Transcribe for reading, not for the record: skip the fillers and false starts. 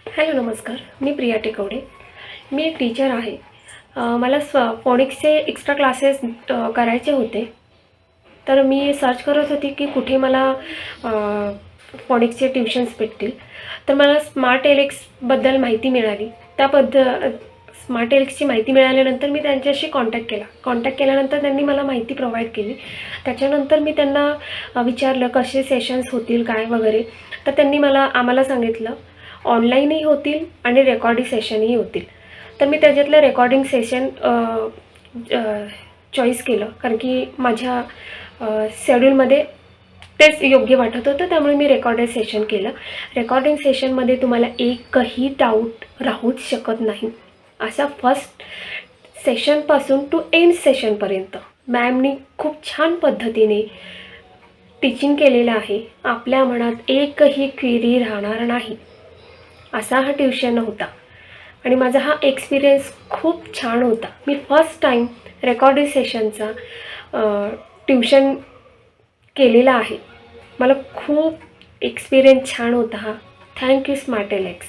Hello नमस्कार. मी प्रिया टेकवडे. मी एक teacher आहे. मला फोनिक्सचे एक्स्ट्रा क्लासेस करायचे होते. तर मी सर्च करत होती की कुठे मला फोनिक्सचे ट्युशन्स भेटतील. तर मला स्मार्ट एलेक्सबद्दल माहिती मिळाली. स्मार्ट एलेक्सची माहिती मिळाल्यानंतर मी त्यांच्याशी कॉन्टॅक्ट केल्यानंतर त्यांनी मला माहिती प्रोव्हाइड केली. त्याच्यानंतर मी त्यांना विचारलं कसे सेशन्स होतील काय वगैरे. तर त्यांनी आम्हाला सांगितलं ऑनलाईनही होतील आणि रेकॉर्डिंग सेशनही होतील. तर मी त्याच्यातलं रेकॉर्डिंग सेशन चॉईस केलं, कारण की माझ्या शेड्यूलमध्ये तेच योग्य वाटत होतं. त्यामुळे मी रेकॉर्डेड सेशन केलं. रेकॉर्डिंग सेशनमध्ये तुम्हाला एकही डाऊट राहूच शकत नाही. अशा फर्स्ट सेशनपासून टू एंड सेशनपर्यंत मॅमनी खूप छान पद्धतीने टीचिंग केलेलं आहे. आपल्या मनात एकही क्वेरी राहणार नाही असा हा ट्युशन होता आणि माझा हा एक्सपिरियन्स खूप छान होता. मी फर्स्ट टाईम रेकॉर्डिंग सेशनचा ट्युशन केलेला आहे. मला खूप एक्सपिरियन्स छान होता हा. Thank you smart Alex.